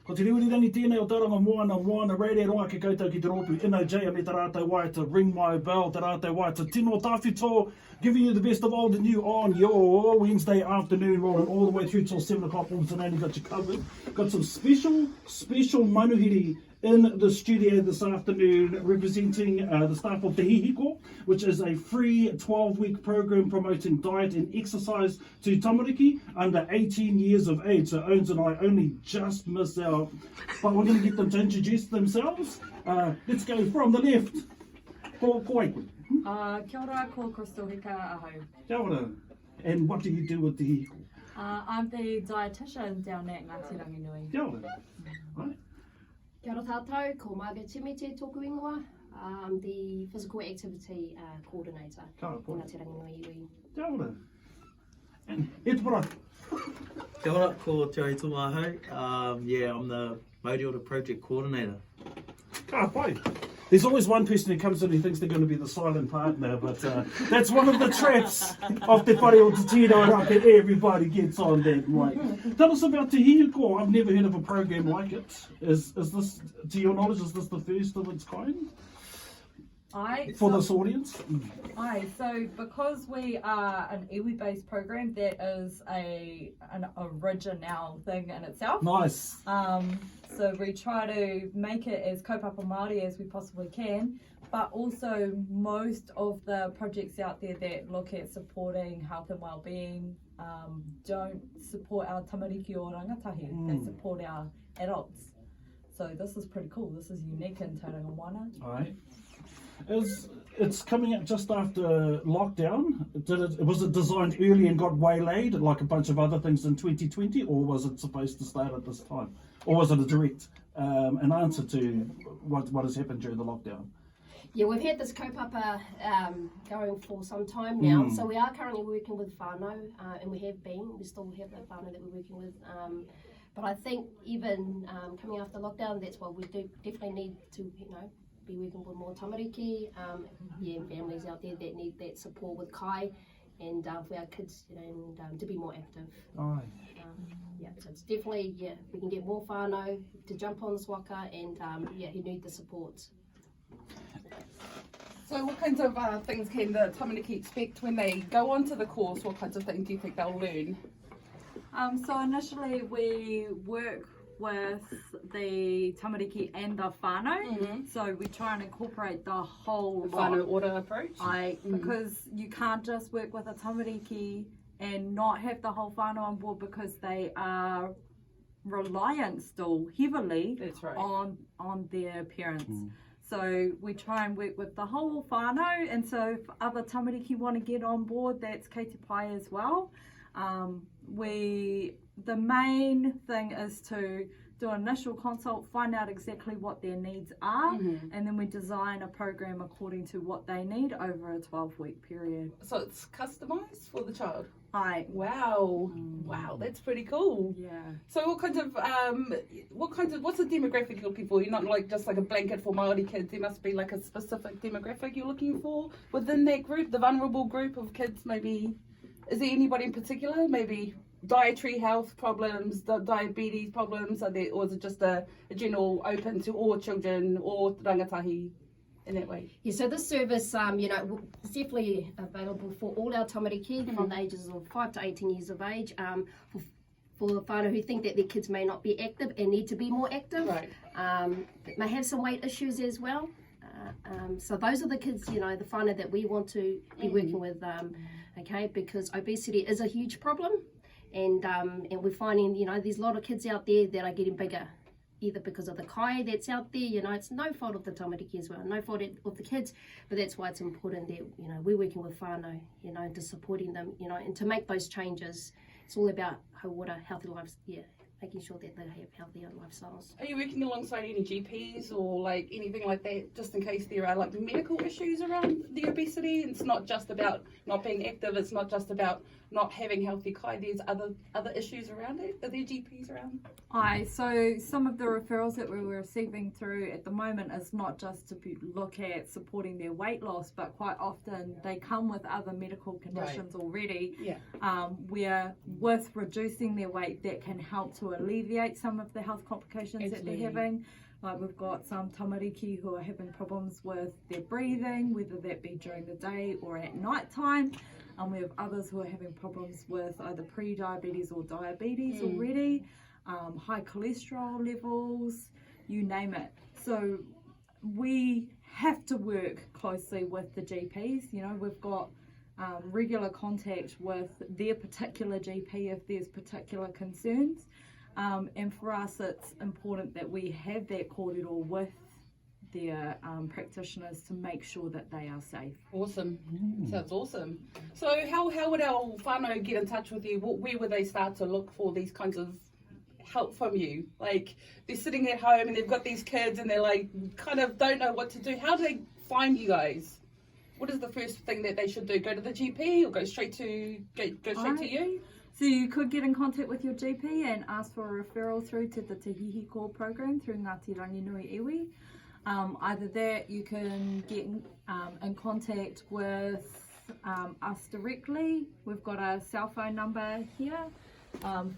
Ko te riurirangi tēnei o taranga Moana Radio, ronga ke koutou ki te ropu NOJ, a me te rātou wai to ring my bell, te rātou wai to tino tawhito, giving you the best of old and new on your Wednesday afternoon, rolling all the way through till 7 o'clock. All today, got you covered. Got some special manuhiri in the studio this afternoon, representing the staff of Te Hihiko, which is a free 12-week program promoting diet and exercise to tamariki under 18 years of age. So Owens and I only just missed out, but we're going to get them to introduce themselves. Let's go from the left. Ko koe. Kia ora, ko Krystal hika ahau. Kia ora. And what do you do with Te Hihiko? I'm the dietitian down at Ngāti Ranginui. Kia ora. Right. Kia ora tātou, ko Margo tōku ingoa. I'm the physical activity coordinator Kia ora, in Ngāti Ranginui. Kia ora. And Edward. Kia ora, ko Te Hihiko ahau. Yeah, I'm the Modiota project coordinator. Ka pai. There's always one person who comes in who thinks they're going to be the silent partner, but that's one of the traps of Te Whare o Te Tino Raka. Everybody gets on that mic. Tell us about Te Hihiko. I've never heard of a program like it. Is this, to your knowledge, is this the first of its kind for this audience? So because we are an iwi-based program, that is an original thing in itself. Nice. So we try to make it as kaupapa Māori as we possibly can, but also most of the projects out there that look at supporting health and well-being don't support our tamariki o rangatahi, they support our adults. So this is pretty cool. This is unique in Tauranga Moana. Alright. It's coming out just after lockdown. Was it designed early and got waylaid like a bunch of other things in 2020, or was it supposed to start at this time? Or was it a direct an answer to what has happened during the lockdown? Yeah, we've had this kaupapa going for some time now. So we are currently working with whānau, and we have been. We still have that whānau that we're working with. But I think even coming after lockdown, that's why we do definitely need to, be working with more tamariki, families out there that need that support with kai, and for our kids, and to be more active. Aye. So it's definitely, we can get more whānau to jump on this waka, and who need the support. So what kinds of things can the tamariki expect when they go onto the course? What kinds of things do you think they'll learn? So initially we work with the tamariki and the whānau, so we try and incorporate the whole Whānau order approach? Because you can't just work with a tamariki and not have the whole whānau on board, because they are reliant still heavily on their parents. So we try and work with the whole whānau, and so if other tamariki want to get on board, that's kei te pai as well. The main thing is to do an initial consult, find out exactly what their needs are, and then we design a program according to what they need over a 12-week period. So it's customised for the child? Aye. Wow. Wow, that's pretty cool. Yeah. So what's the demographic you're looking for? You're not just like a blanket for Māori kids. There must be like a specific demographic you're looking for within that group, the vulnerable group of kids maybe. Is there anybody in particular? Maybe dietary health problems, diabetes problems, or is it just a general open to all children or rangatahi in that way? Yeah, so this service, is definitely available for all our tamariki from the ages of 5 to 18 years of age. For the whānau who think that their kids may not be active and need to be more active, may have some weight issues as well. So those are the kids, the whānau that we want to be working with, because obesity is a huge problem. And we're finding, there's a lot of kids out there that are getting bigger, either because of the kai that's out there, it's no fault of the tamariki as well, no fault of the kids, but that's why it's important that, we're working with whānau, to supporting them, and to make those changes. It's all about healthy lives, making sure that they have healthier lifestyles. Are you working alongside any GPs or anything like that, just in case there are medical issues around the obesity? It's not just about not being active, it's not just about not having healthy kai, there's other issues around it. Are there GPs around? Aye, so some of the referrals that we're receiving through at the moment is not just to look at supporting their weight loss, but quite often they come with other medical conditions already, where with reducing their weight that can help to to alleviate some of the health complications that Absolutely. they're having. Like we've got some tamariki who are having problems with their breathing, whether that be during the day or at night time. And we have others who are having problems with either pre-diabetes or diabetes already, high cholesterol levels, you name it. So we have to work closely with the GPs. You know, we've got regular contact with their particular GP if there's particular concerns. And for us, it's important that we have that korero with their practitioners to make sure that they are safe. Awesome. Sounds awesome. So how would our whānau get in touch with you? Where would they start to look for these kinds of help from you? Like they're sitting at home and they've got these kids and they're like kind of don't know what to do. How do they find you guys? What is the first thing that they should do? Go to the GP or go straight to you? So you could get in contact with your GP and ask for a referral through to the Te Hihiko program through Ngāti Ranginui iwi. Either that, you can get in contact with us directly. We've got a cell phone number here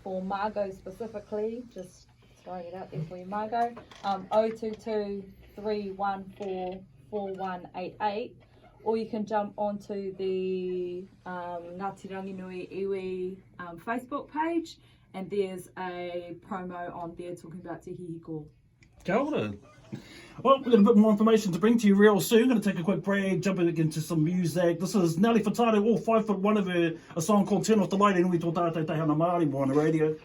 for Margo specifically. Just throwing it out there for you, Margo. 022 314 4188. Or you can jump onto the Ngāti Ranginui iwi Facebook page, and there's a promo on there talking about Te Hihiko. Kia ora. Well, we've got a bit more information to bring to you real soon. Going to take a quick break, jumping into some music. This is Nelly Furtado, all 5'1" of her, a song called Turn Off the Light, and we tō tātou te hana Māori, Moana Radio.